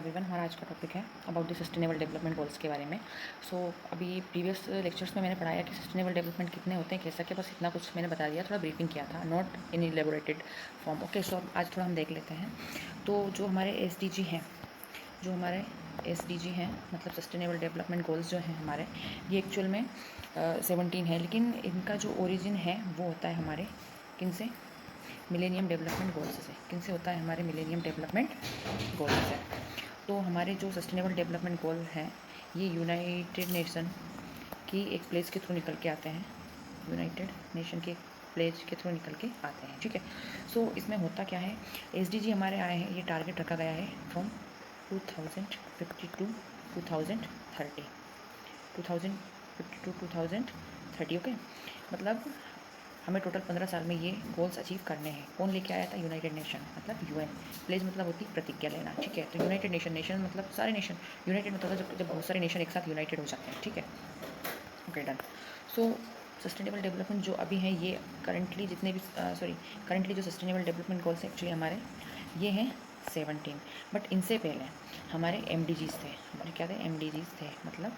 Everyone, हमारा आज का टॉपिक है about the sustainable development goals के बारे में। अभी प्रीवियस लेक्चर्स में मैंने पढ़ाया कि सस्टेनेबल डेवलपमेंट कितने होते हैं, कैसा, के बस इतना कुछ मैंने बता दिया, थोड़ा ब्रीफिंग किया था, not in elaborated form. Okay, so अब आज थोड़ा हम देख लेते हैं। तो जो हमारे SDG हैं, मतलब सस्टेनेबल डेवलपमेंट गोल्स जो हैं हमारे, ये एक्चुअल में 17 है, लेकिन इनका जो ओरिजिन है वो होता है हमारे किन से, मिलेनियम डेवलपमेंट गोल्स से। किन से होता है? हमारे मिलेनियम डेवलपमेंट गोल्स से। तो हमारे जो सस्टेनेबल डेवलपमेंट गोल हैं, ये यूनाइटेड नेशन की एक प्लेस के थ्रू निकल के आते हैं, यूनाइटेड नेशन के प्लेज के थ्रू निकल के आते हैं। ठीक है, सो इसमें होता क्या है, SDG हमारे आए हैं, ये टारगेट रखा गया है फ्रॉम 2050 टू 2030, 2050 टू 2030। ओके, मतलब हमें टोटल 15 साल में ये गोल्स अचीव करने हैं। कौन लेके आया था? यूनाइटेड नेशन, मतलब UN। प्लेज मतलब होती प्रतिज्ञा लेना। ठीक है, तो यूनाइटेड नेशन, नेशन मतलब सारे नेशन, यूनाइटेड मतलब जब बहुत सारे नेशन एक साथ यूनाइटेड हो जाते हैं। ठीक है, ओके, डन। सो सस्टेनेबल डेवलपमेंट जो अभी हैं, ये करंटली जितने भी करंटली जो सस्टेनेबल डेवलपमेंट गोल्स हैं एक्चुअली हमारे ये हैं 17। बट इनसे पहले हमारे MDGs थे। हमारे क्या थे? MDGs थे, मतलब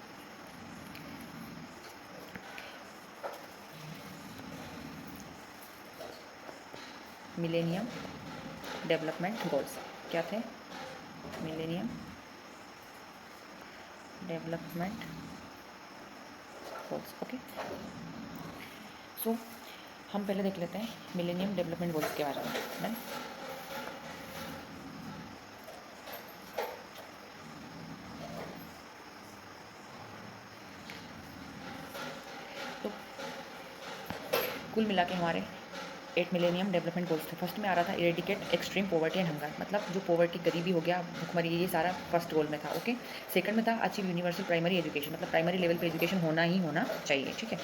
मिलेनियम डेवलपमेंट गोल्स। क्या थे? Millennium development goals. ओके, सो हम पहले देख लेते हैं मिलेनियम डेवलपमेंट गोल्स के बारे में। राइट, तो कुल मिला के हमारे 8 मिलेनियम डेवलपमेंट गोल्स थे। फर्स्ट में आ रहा था eradicate extreme poverty and hunger, मतलब जो पॉवर्टी, गरीबी हो गया, भुखमरी, ये सारा फर्स्ट गोल में था। ओके, सेकंड में था अचीव यूनिवर्सल प्राइमरी एजुकेशन, मतलब प्राइमरी लेवल पे एजुकेशन होना ही होना चाहिए। ठीक है,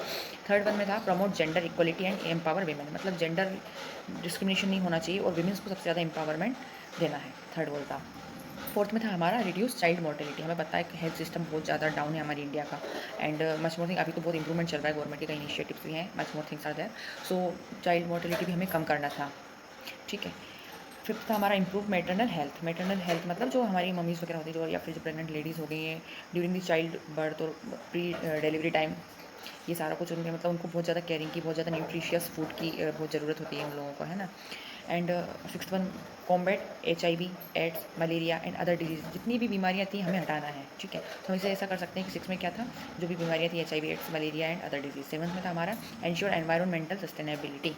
थर्ड वन में था promote gender equality and empower women, मतलब जेंडर डिस्क्रिमिनेशन नहीं होना चाहिए और वीमेंस को सबसे ज़्यादा एम्पावरमेंट देना है, थर्ड गोल था। फोर्थ में था हमारा रिड्यूस चाइल्ड मोर्टेलिटी। हमें पता है कि हेल्थ सिस्टम बहुत ज़्यादा डाउन है हमारी इंडिया का, एंड मच मोर थिंग, अभी तो बहुत इंप्रूवमेंट चल रहा है, गवर्नमेंट के कई इनिशिएटिव्स भी हैं, much more things are there. So child mortality भी हमें कम करना था। ठीक है, फिफ्थ था हमारा improve maternal health. Maternal health मतलब जो हमारी मम्मीज़ वगैरह होती है, जो या फिर जो प्रेग्नेंट लेडीज़ हो गई हैं ड्यूरिंग द चाइल्ड बर्थ और प्री डिलीवरी टाइम, ये सारा कुछ उनके, मतलब उनको बहुत ज़्यादा केयरिंग की, बहुत ज़्यादा न्यूट्रिशियस फूड की बहुत ज़रूरत होती है उन लोगों को, है ना। And sixth one, combat HIV, AIDS, malaria and other disease. जितनी भी बीमारियाँ थी हमें हटाना है। ठीक है, तो हम इसे ऐसा कर सकते हैं कि 6 में क्या था, जो भी बीमारियाँ थी HIV, AIDS, malaria and other disease. 7th में था हमारा एंश्योर एनवायरमेंटल सस्टेनेबिलिटी।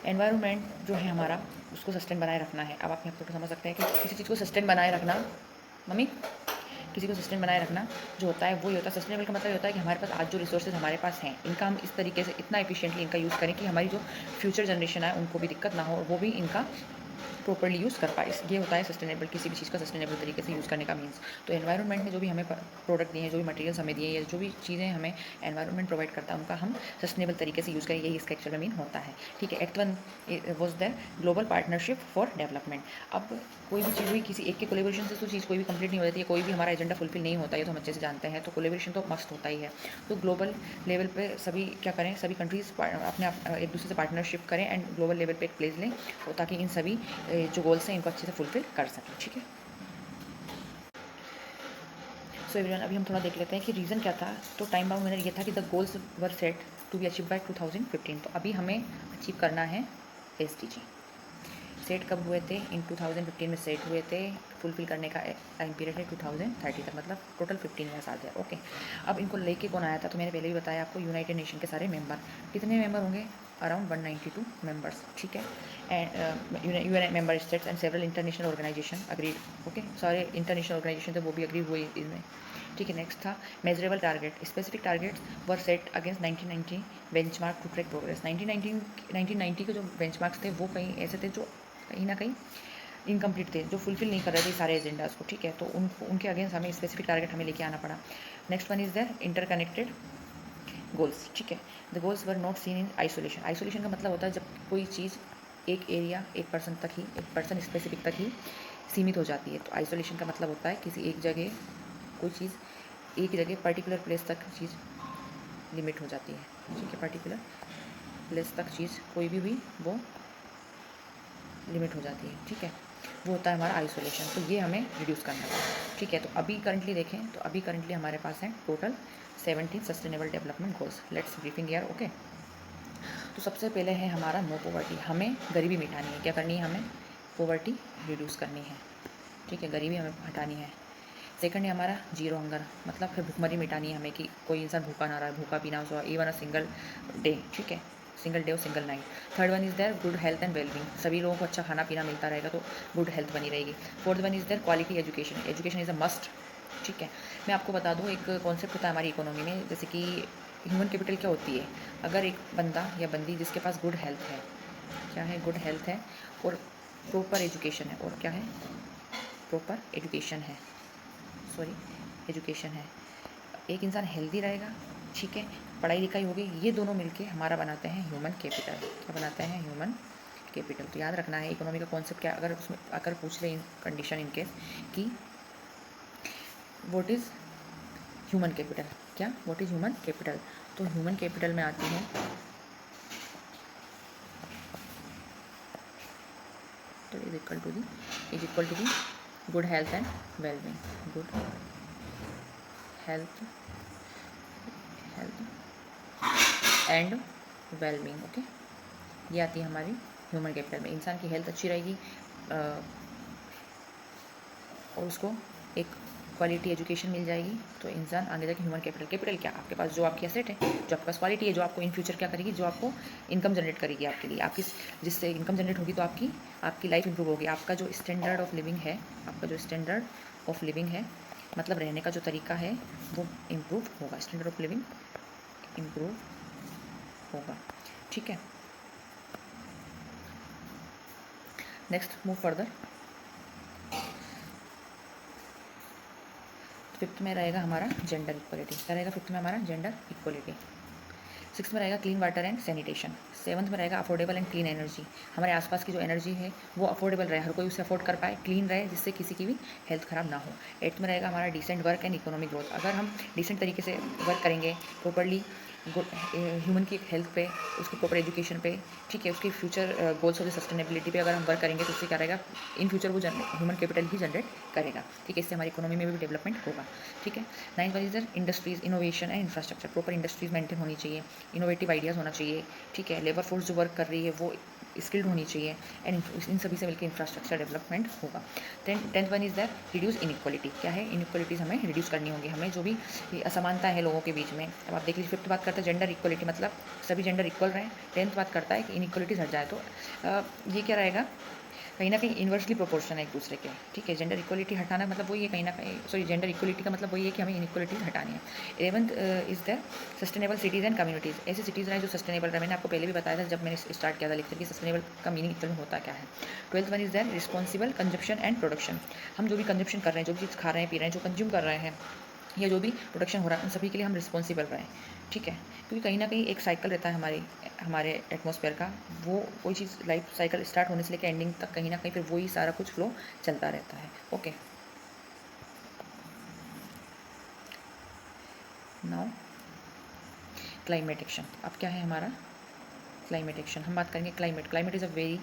एनवायरनमेंट जो है हमारा, उसको सस्टेन बनाए रखना है। अब आप यहाँ पर समझ सकते हैं कि किसी चीज़ को सस्टेन बनाए रखना, मम्मी, किसी को सस्टेन बनाए रखना जो होता है वो ही होता है। सस्टेनेबल का मतलब ये होता है कि हमारे पास आज जो रिसोर्सेज हमारे पास हैं, इनका हम इस तरीके से इतना एफिशिएंटली इनका यूज़ करें कि हमारी जो फ्यूचर जनरेशन है उनको भी दिक्कत ना हो और वो भी इनका प्रॉपर्ली यूज़ कर पाए। ये होता है सस्टेनेबल, किसी भी चीज़ का सस्टेनेबल तरीके से यूज़ करने का मीन्स। तो एनवायरनमेंट ने जो भी हमें प्रोडक्ट दिए हैं, जो भी मटेरियल्स हमें दिए हैं, या जो भी चीज़ें हमें एनवायरनमेंट प्रोवाइड करता है, उनका हम सस्टेनेबल तरीके से यूज़ करें, यही इसका एक्चुअल मीन होता है। ठीक है, act one was their global partnership for development. अब कोई भी चीज़ हुई, किसी एक के कोलेबोरेशन से तो चीज़ कोई भी कंप्लीट नहीं हो जाती है, कोई भी हमारा एजेंडा फुलफिल नहीं होता है, तो हम अच्छे से जानते हैं। तो कोलेबोरेशन तो मस्ट होता ही है। तो ग्लोबल लेवल पे सभी क्या करें, सभी कंट्रीज़ अपने आप एक दूसरे से पार्टनरशिप करें एंड ग्लोबल लेवल पे एक प्लेस लें, तो ताकि इन सभी जो गोल्स हैं इनको अच्छे से फुलफिल कर सकें। ठीक है, सो एवरीवन, अभी हम थोड़ा देख लेते हैं कि रीज़न क्या था। तो टाइम बाउंड मैंने ये था कि the goals were set to be achieve by 2015। तो अभी हमें अचीव करना है SDG। सेट कब हुए थे? इन 2015 में सेट हुए थे। फुलफिल करने का टाइम पीरियड है 2030 तक, मतलब टोटल 15 ईयर्स आ गए। ओके, अब इनको लेके कौन आया था? तो मैंने पहले भी बताया आपको, यूनाइटेड नेशन के सारे मेंबर। कितने मेंबर होंगे? Around 192 members. ठीक है, and UN member states and several international organisation agreed. Okay, सारे इंटरनेशनल ऑर्गेनाइजेशन थे वो भी अग्री हुए इसमें। ठीक है, नेक्स्ट था measurable target. Specific targets were set against 1990 benchmark to track progress. 1990 के जो बेंचमार्क्स थे वो कहीं ऐसे थे जो कहीं ना कहीं इनकम्प्लीट थे, जो फुलफिल नहीं कर रहे थे सारे एजेंडाज को। ठीक है, तो उनके अगेंस्ट हमें स्पेसिफिक टारगेट हमें लेके आना पड़ा। Next one is the interconnected goals. ठीक है, the goals were not seen in isolation. Isolation का मतलब होता है जब कोई चीज़ एक एरिया, एक पर्सन तक ही, एक पर्सन स्पेसिफिक तक ही सीमित हो जाती है। तो आइसोलेशन का मतलब होता है किसी एक जगह कोई चीज़, एक जगह पर्टिकुलर प्लेस तक चीज़ लिमिट हो जाती है। ठीक है, पर्टिकुलर प्लेस तक चीज़ कोई भी हुई वो लिमिट हो जाती है। ठीक है, वो होता है हमारा आइसोलेशन। तो ये हमें रिड्यूस करना है। ठीक है, तो अभी करंटली देखें तो अभी करंटली हमारे पास है total 17 sustainable development goals. Let's briefing year. Okay, तो सबसे पहले है हमारा नो पॉवर्टी, हमें गरीबी मिटानी है। क्या करनी है हमें? पॉवर्टी रिड्यूस करनी है। ठीक है, गरीबी हमें हटानी है। सेकंड है हमारा जीरो हंगर, मतलब फिर भूखमरी मिटानी है हमें कि कोई इंसान भूखा ना रहा, भूखा पीना हो इवन अ सिंगल डे। ठीक है, सिंगल डे और single night. Third one is their good health and wellbeing, सभी लोगों को अच्छा खाना पीना मिलता रहेगा तो गुड हेल्थ बनी रहेगी। Fourth one is there quality education, education is a must. ठीक है, मैं आपको बता दूँ एक कॉन्सेप्ट होता है हमारी इकोनॉमी में, जैसे कि ह्यूमन कैपिटल क्या होती है। अगर एक बंदा या बंदी जिसके पास गुड हेल्थ है, क्या है? गुड हेल्थ है और प्रॉपर एजुकेशन है, और क्या है? प्रॉपर एजुकेशन है, सॉरी एजुकेशन है। एक इंसान हेल्दी रहेगा, ठीक है, पढ़ाई लिखाई होगी, ये दोनों मिलके हमारा बनाते हैं ह्यूमन कैपिटल। क्या बनाते हैं? Human capital. तो याद रखना है इकोनॉमी का कॉन्सेप्ट क्या, अगर उसमें अगर पूछ ले कंडीशन इन केस कि व्हाट इज़ ह्यूमन कैपिटल, क्या व्हाट इज़ ह्यूमन कैपिटल, तो ह्यूमन कैपिटल में आती है तो is equal to the good health and wellbeing, good health and wellbeing. Okay, ये आती है हमारी ह्यूमन कैपिटल में। इंसान की हेल्थ अच्छी रहेगी और उसको एक क्वालिटी एजुकेशन मिल जाएगी तो इंसान आगे जाके ह्यूमन कैपिटल, कैपिटल क्या? आपके पास जो आपकी एसेट है, जो आपके पास क्वालिटी है, जो आपको इन फ्यूचर क्या करेगी, जो आपको इनकम जनरेट करेगी आपके लिए, आपकी जिससे इनकम जनरेट होगी तो आपकी लाइफ इंप्रूव होगी। आपका जो स्टैंडर्ड ऑफ लिविंग है, आपका जो स्टैंडर्ड ऑफ लिविंग है, मतलब रहने का जो तरीका है वो इम्प्रूव होगा, स्टैंडर्ड ऑफ लिविंग इम्प्रूव होगा। ठीक है, नेक्स्ट मूव फर्दर। फिफ्थ में रहेगा हमारा जेंडर इक्वलिटी। क्या रहेगा फिफ्थ में हमारा? Gender equality. सिक्स में रहेगा clean water and sanitation. Seventh में रहेगा अफोर्डेबल एंड क्लीन एनर्जी, हमारे आसपास की जो एनर्जी है वो अफोर्डेबल रहे, हर कोई उसे अफोर्ड कर पाए, क्लीन रहे, जिससे किसी की भी हेल्थ खराब ना हो। एट्थ में रहेगा हमारा decent work and economic growth, अगर हम डिसेंट तरीके से वर्क करेंगे प्रॉपरली, ह्यूमन की हेल्थ पे, उसकी प्रॉपर एजुकेशन पे, ठीक है, उसके future goals of the sustainability पे अगर हम वर्क करेंगे तो उससे क्या रहेगा, इन फ्यूचर वो ह्यूमन कैपिटल ही जनरेट करेगा। ठीक है, इससे हमारी इकोनॉमी में भी डेवलपमेंट होगा। ठीक है, ninth one is industries, innovation and infrastructure, proper industries maintain होनी चाहिए, इनोवेटिव आइडियाज़ होना चाहिए। ठीक है, लेबर फोर्स जो वर्क कर रही है वो स्किल्ड होनी चाहिए, एंड इन सभी से मिलकर इंफ्रास्ट्रक्चर डेवलपमेंट होगा। Tenth one is that reduce inequality, क्या है? इनइक्वालिटीज़ हमें रिड्यूस करनी होगी, हमें जो भी असमानता है लोगों के बीच में। अब आप देख लीजिए, फिफ्थ बात करता है जेंडर इक्वलिटी, मतलब सभी जेंडर इक्वल रहें। टेंथ बात करता है कि इनइक्वालिटीज़ हट जाए, तो ये क्या रहेगा, कहीं ना कहीं इन्वर्सली प्रोपोर्शन है एक दूसरे के। ठीक है, जेंडर इक्वलिटी हटाना मतलब वही है, कहीं ना कहीं सॉरी जेंडर इक्वलिटी का मतलब वही है कि हमें इनइक्वलिटीज़ हटानी है। Eleventh is the sustainable cities and communities, ऐसी सिटीज़ रहे जो सस्टेनेबल रहे। मैंने आपको पहले भी बताया था जब मैंने स्टार्ट किया था लेक्चर कि सस्टेनेबल का मीनिंग एक्चुअल में होता क्या है। Twelfth one is the responsible consumption and production, हम जो भी कंजप्शन कर रहे हैं, जो भी चीज़ खा रहे हैं, पी रहे हैं, जो कंज्यूम कर रहे हैं, या जो भी प्रोडक्शन हो रहा है, उन सभी के लिए हम रिस्पॉन्सिबल रहें। ठीक है, क्योंकि कहीं ना कहीं एक साइकिल रहता है हमारे एटमॉस्फेयर का, वो कोई चीज़ लाइफ साइकिल स्टार्ट होने से लेकर एंडिंग तक कहीं ना कहीं फिर वही सारा कुछ फ्लो चलता रहता है। Okay, now climate action. अब क्या है हमारा क्लाइमेट एक्शन? हम बात करेंगे climate. Climate is a very